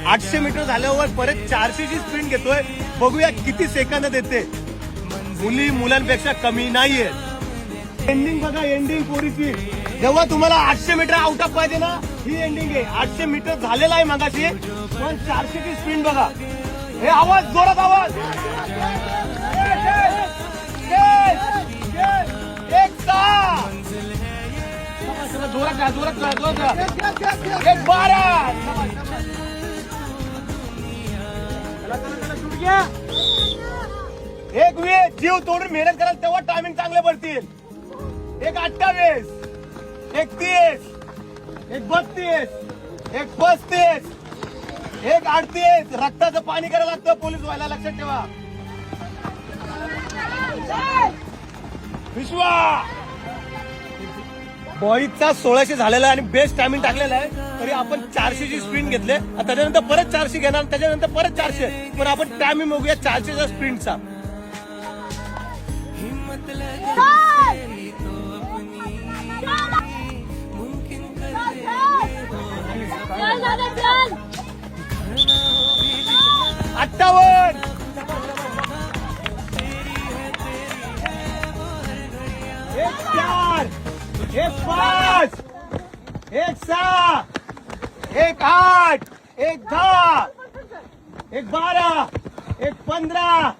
800 metre झाल्यावर परत 400 ची स्प्रिंट घेतोय. बघूया किती सेकंद देते. मुली मुलांपेक्षा कमी नाहीये. एंडिंग बघा, एंडिंग पोरीची. जेव्हा तुम्हाला 800 मीटर आउट ऑफ पाहिजे ना, ही एंडिंग आहे. 800 मीटर झालेला आहे मगाशी, पण 400 ची स्प्रिंट बघा. हे आवाज, जोरात आवाज. जोरात राहा, जोरात राहा, जोरात राहा. 1-12. एक वेळ जीव तोडून मेहनत कराल तेव्हा टायमिंग चांगले पडतील. 1:28, 1:30, 1:32, 1:35, 1:38. रक्ताचं पाणी करायला लागतं पोलीस व्हायला, लक्षात ठेवा. विश्वा बॉईजचा 1600 झालेला आहे आणि बेस्ट टायमिंग टाकलेला आहे. तरी आपण 400 ची स्प्रिंट घेतले. त्याच्यानंतर परत 400 घेणार, त्याच्यानंतर परत 400. पण आपण टायमिंग बघूया 400च्या स्प्रिंटचा. अठ्ठावन्न, 1:4, 1:5, 1:6, 1:8, 1:10, 1:12, 1:15.